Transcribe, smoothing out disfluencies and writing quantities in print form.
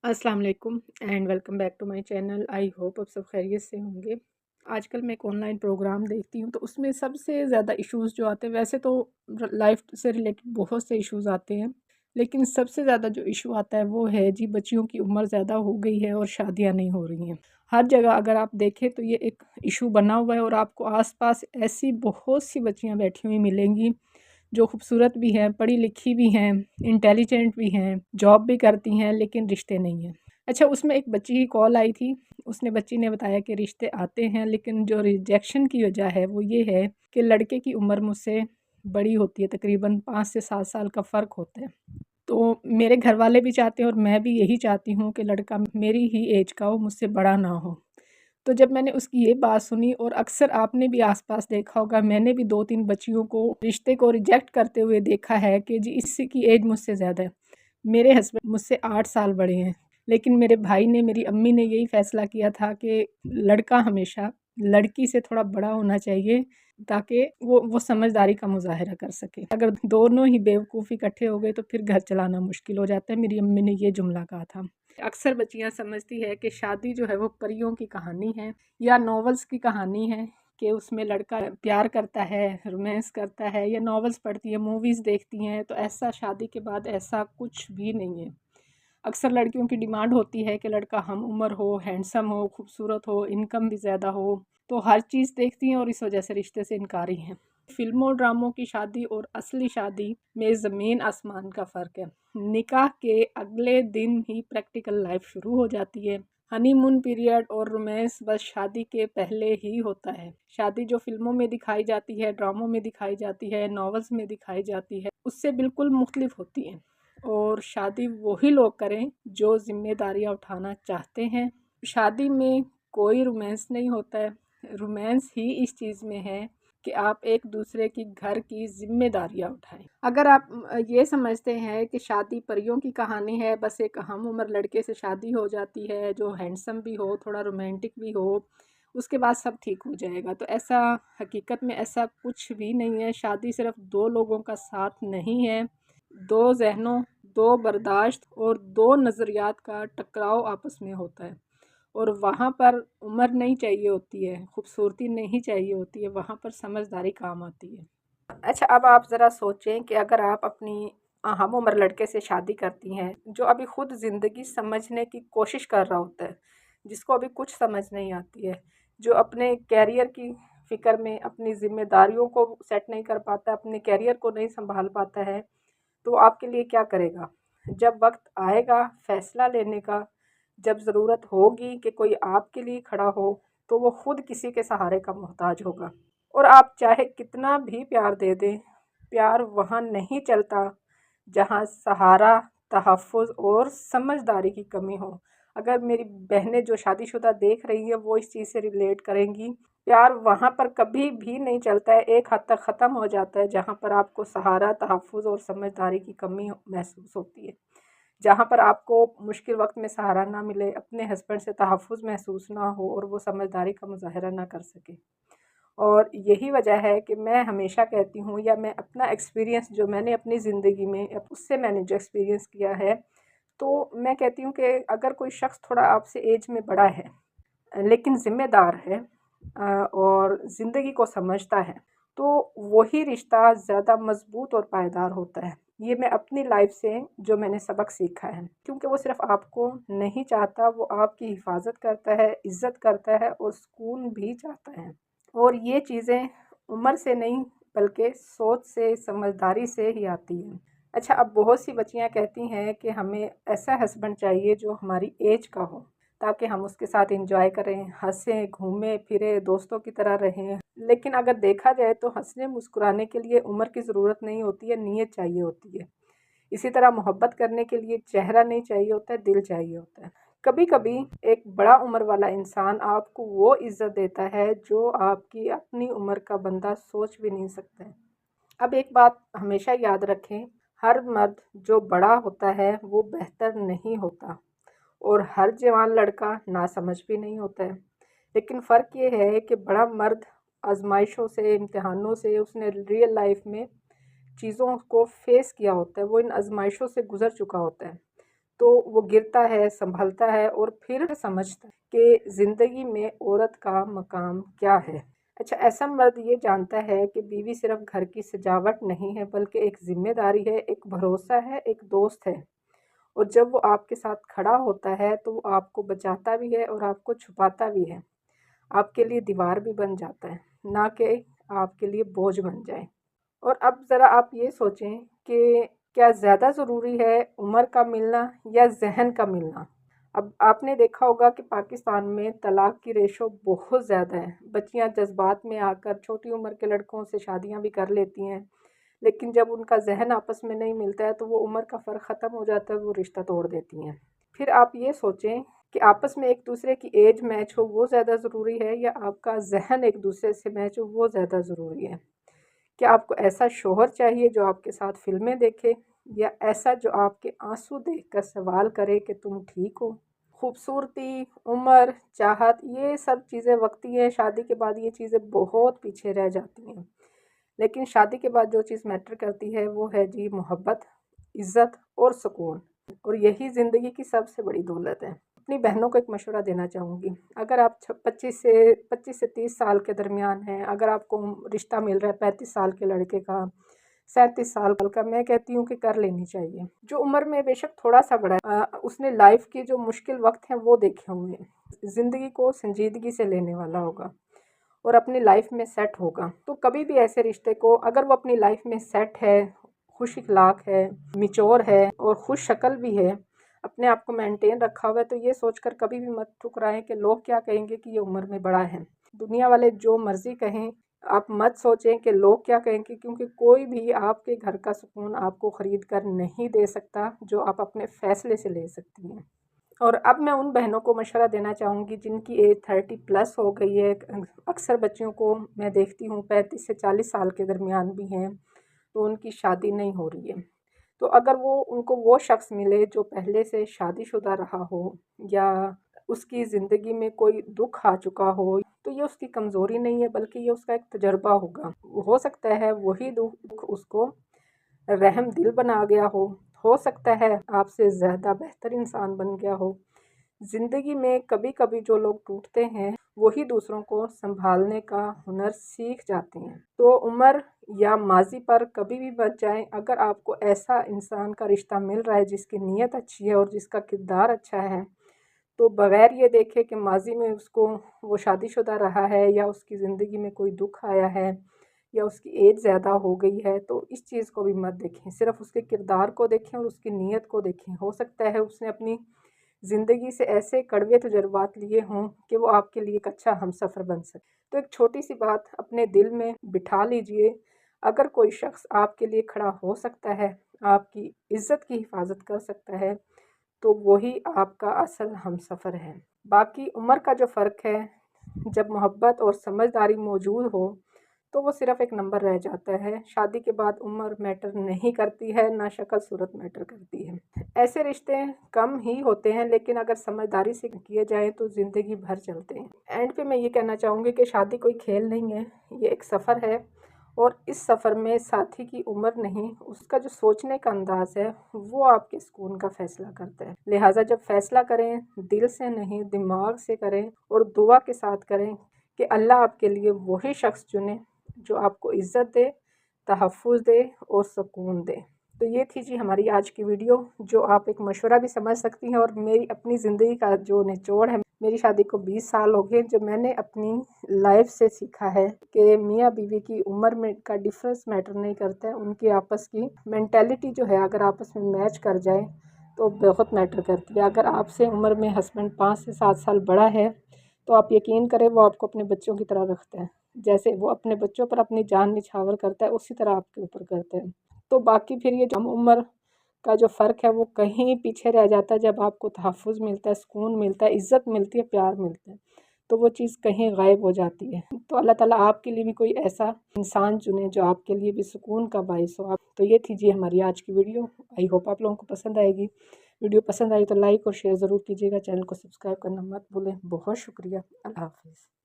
अस्सलाम वालेकुम and welcome back to my channel. I hope आप सब खैरियत से होंगे। आजकल मैं एक ऑनलाइन प्रोग्राम देखती हूँ तो उसमें सबसे ज़्यादा इश्यूज़ जो आते हैं, वैसे तो लाइफ से रिलेटेड बहुत से इश्यूज़ आते हैं, लेकिन सबसे ज़्यादा जो इशू आता है वो है जी बच्चियों की उम्र ज़्यादा हो गई है और शादियाँ नहीं हो रही हैं। हर जगह अगर आप देखें तो ये एक इशू बना हुआ है और आपको आसपास ऐसी बहुत सी बच्चियाँ बैठी हुई मिलेंगी जो खूबसूरत भी हैं, पढ़ी लिखी भी हैं, इंटेलिजेंट भी हैं, जॉब भी करती हैं, लेकिन रिश्ते नहीं हैं। अच्छा, उसमें एक बच्ची की कॉल आई थी। उसने बच्ची ने बताया कि रिश्ते आते हैं, लेकिन जो रिजेक्शन की वजह है वो ये है कि लड़के की उम्र मुझसे बड़ी होती है, तकरीबन 5 से 7 साल का फ़र्क होता है। तो मेरे घर वाले भी चाहते हैं और मैं भी यही चाहती हूँ कि लड़का मेरी ही एज का हो, मुझसे बड़ा ना हो। तो जब मैंने उसकी ये बात सुनी, और अक्सर आपने भी आस-पास देखा होगा, मैंने भी 2-3 बच्चियों को रिश्ते को रिजेक्ट करते हुए देखा है कि जी इससे की एज मुझसे ज़्यादा है। मेरे हस्बैंड मुझसे 8 साल बड़े हैं, लेकिन मेरे भाई ने, मेरी अम्मी ने यही फ़ैसला किया था कि लड़का हमेशा लड़की से थोड़ा बड़ा होना चाहिए, ताकि वो समझदारी का मुज़ाहिरा कर सके। अगर दोनों ही बेवकूफ़ इकट्ठे हो गए तो फिर घर चलाना मुश्किल हो जाता है। मेरी अम्मी ने ये जुमला कहा था। अक्सर बच्चियाँ समझती है कि शादी जो है वो परियों की कहानी है या नॉवेल्स की कहानी है, कि उसमें लड़का प्यार करता है, रोमांस करता है, या नॉवेल्स पढ़ती है, मूवीज़ देखती हैं, तो ऐसा शादी के बाद ऐसा कुछ भी नहीं है। अक्सर लड़कियों की डिमांड होती है कि लड़का हम उम्र हो, हैंडसम हो, खूबसूरत हो, इनकम भी ज़्यादा हो, तो हर चीज़ देखती हैं और इस वजह से रिश्ते से इनकारी हैं। फ़िल्मों ड्रामों की शादी और असली शादी में ज़मीन आसमान का फ़र्क है। निकाह के अगले दिन ही प्रैक्टिकल लाइफ शुरू हो जाती है। हनीमून पीरियड और रोमांस बस शादी के पहले ही होता है। शादी जो फ़िल्मों में दिखाई जाती है, ड्रामों में दिखाई जाती है, नॉवेल्स में दिखाई जाती है, उससे बिल्कुल मुख्तलिफ होती है। और शादी वही लोग करें जो ज़िम्मेदारियाँ उठाना चाहते हैं। शादी में कोई रोमांस नहीं होता है। रोमांस ही इस चीज़ में है कि आप एक दूसरे की घर की ज़िम्मेदारियाँ उठाएं। अगर आप ये समझते हैं कि शादी परियों की कहानी है, बस एक हम उम्र लड़के से शादी हो जाती है जो हैंडसम भी हो, थोड़ा रोमांटिक भी हो, उसके बाद सब ठीक हो जाएगा, तो ऐसा हकीकत में ऐसा कुछ भी नहीं है। शादी सिर्फ दो लोगों का साथ नहीं है, दो जहनों, दो बर्दाश्त और दो नज़रियात का टकराव आपस में होता है। और वहाँ पर उम्र नहीं चाहिए होती है, खूबसूरती नहीं चाहिए होती है, वहाँ पर समझदारी काम आती है। अच्छा, अब आप ज़रा सोचें कि अगर आप अपनी हम उम्र लड़के से शादी करती हैं, जो अभी खुद ज़िंदगी समझने की कोशिश कर रहा होता है, जिसको अभी कुछ समझ नहीं आती है, जो अपने कैरियर की फ़िक्र में अपनी ज़िम्मेदारियों को सेट नहीं कर पाता, अपने कैरियर को नहीं सँभाल पाता है, तो आपके लिए क्या करेगा? जब वक़्त आएगा फ़ैसला लेने का, जब ज़रूरत होगी कि कोई आपके लिए खड़ा हो, तो वो खुद किसी के सहारे का मोहताज होगा। और आप चाहे कितना भी प्यार दे दें, प्यार वहाँ नहीं चलता जहाँ सहारा, तहफ़्फ़ुज़ और समझदारी की कमी हो। अगर मेरी बहनें जो शादीशुदा देख रही हैं वो इस चीज़ से रिलेट करेंगी। प्यार वहाँ पर कभी भी नहीं चलता है, एक हद तक ख़त्म हो जाता है जहाँ पर आपको सहारा, तहफ़्फ़ुज़ और समझदारी की कमी महसूस होती है। जहाँ पर आपको मुश्किल वक़्त में सहारा ना मिले, अपने हस्बैंड से तहफ़्फ़ुज़ महसूस ना हो और वो समझदारी का मुज़ाहिरा ना कर सके। और यही वजह है कि मैं हमेशा कहती हूँ, या मैं अपना एक्सपीरियंस जो मैंने अपनी ज़िंदगी में उससे मैंने जो एक्सपीरियंस किया है, तो मैं कहती हूँ कि अगर कोई शख्स थोड़ा आपसे एज में बड़ा है, लेकिन ज़िम्मेदार है, और ज़िंदगी को समझता है, तो वही रिश्ता ज़्यादा मज़बूत और पायदार होता है। ये मैं अपनी लाइफ से जो मैंने सबक सीखा है, क्योंकि वो सिर्फ़ आपको नहीं चाहता, वो आपकी हिफाज़त करता है, इज़्ज़त करता है और सुकून भी चाहता है। और ये चीज़ें उम्र से नहीं, बल्कि सोच से, समझदारी से ही आती हैं। अच्छा, अब बहुत सी बच्चियाँ कहती हैं कि हमें ऐसा हस्बैंड चाहिए जो हमारी एज का हो, ताकि हम उसके साथ एंजॉय करें, हँसें, घूमें-फिरें, दोस्तों की तरह रहें। लेकिन अगर देखा जाए तो हँसने-मुस्कुराने के लिए उम्र की ज़रूरत नहीं होती है, नीयत चाहिए होती है। इसी तरह मोहब्बत करने के लिए चेहरा नहीं चाहिए होता है, दिल चाहिए होता है। कभी-कभी एक बड़ा उम्र वाला इंसान आपको वो इज़्ज़त देता है जो आपकी अपनी उम्र का बंदा सोच भी नहीं सकता है। अब एक बात हमेशा याद रखें, हर मर्द जो बड़ा होता है वो बेहतर नहीं होता, और हर जवान लड़का नासमझ भी नहीं होता है। लेकिन फ़र्क ये है कि बड़ा मर्द आज़माइशों से, इम्तिहानों से, उसने रियल लाइफ में चीज़ों को फ़ेस किया होता है, वो इन आज़माइशों से गुज़र चुका होता है। तो वो गिरता है, संभलता है और फिर समझता है कि ज़िंदगी में औरत का मकाम क्या है। अच्छा, ऐसा मर्द ये जानता है कि बीवी सिर्फ घर की सजावट नहीं है, बल्कि एक ज़िम्मेदारी है, एक भरोसा है, एक दोस्त है। और जब वो आपके साथ खड़ा होता है तो वो आपको बचाता भी है और आपको छुपाता भी है। आपके लिए दीवार भी बन जाता है, ना कि आपके लिए बोझ बन जाए। और अब ज़रा आप ये सोचें कि क्या ज़्यादा ज़रूरी है उम्र का मिलना या ज़हन का मिलना? अब आपने देखा होगा कि पाकिस्तान में तलाक की रेशो बहुत ज़्यादा है। बच्चियां जज्बात में आकर छोटी उम्र के लड़कों से शादियां भी कर लेती हैं, लेकिन जब उनका ज़हन आपस में नहीं मिलता है तो वो उम्र का फ़र्क ख़त्म हो जाता है, वो रिश्ता तोड़ देती हैं। फिर आप ये सोचें कि आपस में एक दूसरे की एज मैच हो वो ज़्यादा ज़रूरी है या आपका ज़हन एक दूसरे से मैच हो वो ज़्यादा ज़रूरी है? क्या आपको ऐसा शौहर चाहिए जो आपके साथ फ़िल्में देखे, या ऐसा जो आपके आंसू देखकर सवाल करे कि तुम ठीक हो? खूबसूरती, उम्र, चाहत ये सब चीज़ें वक्ती हैं, शादी के बाद ये चीज़ें बहुत पीछे रह जाती हैं। लेकिन शादी के बाद जो चीज़ मैटर करती है वो है जी मोहब्बत, इज़्ज़त और सुकून। और यही ज़िंदगी की सबसे बड़ी दौलत है। अपनी बहनों को एक मशवरा देना चाहूँगी, अगर आप 25 से 30 साल के दरमियान हैं, अगर आपको रिश्ता मिल रहा है 35 साल के लड़के का, 37 साल का, मैं कहती हूँ कि कर लेनी चाहिए। जो उम्र में बेशक थोड़ा सा बड़ा है, उसने लाइफ के जो मुश्किल वक्त हैं वो देखे होंगे, ज़िंदगी को संजीदगी से लेने वाला होगा और अपनी लाइफ में सेट होगा। तो कभी भी ऐसे रिश्ते को, अगर वो अपनी लाइफ में सेट है, खुश इखलाक है, मिच्योर है और खुश शक्ल भी है, अपने आप को मेंटेन रखा हुआ है, तो ये सोचकर कभी भी मत ठुकराएं कि लोग क्या कहेंगे कि ये उम्र में बड़ा है। दुनिया वाले जो मर्जी कहें, आप मत सोचें कि लोग क्या कहेंगे, क्योंकि कोई भी आपके घर का सुकून आपको ख़रीद कर नहीं दे सकता जो आप अपने फ़ैसले से ले सकती हैं। और अब मैं उन बहनों को मशवरा देना चाहूँगी जिनकी एज 30+ हो गई है। अक्सर बच्चियों को मैं देखती हूँ 35 से 40 साल के दरमियान भी हैं, तो उनकी शादी नहीं हो रही है। तो अगर उनको वो शख्स मिले जो पहले से शादीशुदा रहा हो, या उसकी ज़िंदगी में कोई दुख आ चुका हो, तो ये उसकी कमज़ोरी नहीं है, बल्कि ये उसका एक तजर्बा होगा। हो सकता है वही दुख उसको रहम दिल बना गया हो सकता है आपसे ज़्यादा बेहतर इंसान बन गया हो। ज़िंदगी में कभी कभी जो लोग टूटते हैं वही दूसरों को संभालने का हुनर सीख जाते हैं। तो उम्र या माजी पर कभी भी बच जाएं, अगर आपको ऐसा इंसान का रिश्ता मिल रहा है जिसकी नीयत अच्छी है और जिसका किरदार अच्छा है, तो बगैर ये देखे कि माजी में उसको वो शादीशुदा रहा है या उसकी ज़िंदगी में कोई दुख आया है या उसकी एज ज़्यादा हो गई है, तो इस चीज़ को भी मत देखें। सिर्फ उसके किरदार को देखें और उसकी नीयत को देखें। हो सकता है उसने अपनी ज़िंदगी से ऐसे कड़वे तजुर्बात लिए हों कि वो आपके लिए एक अच्छा हमसफ़र बन सके। तो एक छोटी सी बात अपने दिल में बिठा लीजिए, अगर कोई शख्स आपके लिए खड़ा हो सकता है, आपकी इज़्ज़त की हिफाजत कर सकता है, तो वही आपका असल हमसफ़र है। बाकी उम्र का जो फ़र्क है, जब मोहब्बत और समझदारी मौजूद हो तो वो सिर्फ़ एक नंबर रह जाता है। शादी के बाद उम्र मैटर नहीं करती है, ना शक्ल सूरत मैटर करती है। ऐसे रिश्ते कम ही होते हैं, लेकिन अगर समझदारी से किए जाएँ तो ज़िंदगी भर चलते हैं। एंड पे मैं ये कहना चाहूँगी कि शादी कोई खेल नहीं है, ये एक सफ़र है और इस सफ़र में साथी की उम्र नहीं, उसका जो सोचने का अंदाज़ है वो आपके सुकून का फ़ैसला करता है। लिहाजा जब फ़ैसला करें, दिल से नहीं दिमाग से करें और दुआ के साथ करें कि अल्लाह आपके लिए वही शख्स चुने जो आपको इज़्ज़त दे, तहफ़्फ़ुज़ दे और सुकून दे। तो ये थी जी हमारी आज की वीडियो, जो आप एक मशवरा भी समझ सकती हैं और मेरी अपनी ज़िंदगी का जो निचोड़ है। मेरी शादी को 20 साल हो गए, जो मैंने अपनी लाइफ से सीखा है कि मियाँ बीवी की उम्र में का डिफरेंस मैटर नहीं करता है, उनकी आपस की मेंटालिटी जो है अगर आपस में मैच कर जाए तो बहुत मैटर करती है। अगर आपसे उम्र में हस्बैंड 5 से 7 साल बड़ा है तो आप यकीन करें वो आपको अपने बच्चों की तरह रखता है। जैसे वो अपने बच्चों पर अपनी जान निछावर करता है, उसी तरह आपके ऊपर करता है। तो बाकी फिर ये कम उम्र का जो फ़र्क है वो कहीं पीछे रह जाता है, जब आपको तहफ़्फ़ुज़ मिलता है, सुकून मिलता है, इज़्ज़त मिलती है, प्यार मिलता है, तो वो चीज़ कहीं गायब हो जाती है। तो अल्लाह ताला आपके लिए भी कोई ऐसा इंसान चुने जो आपके लिए भी सुकून का बाइस हो। आप तो ये थी जी हमारी आज की वीडियो। आई होप आप लोगों को पसंद आएगी। वीडियो पसंद आई तो लाइक और शेयर ज़रूर कीजिएगा। चैनल को सब्सक्राइब करना मत भूलें। बहुत शुक्रिया। अल्लाह हाफ़िज़।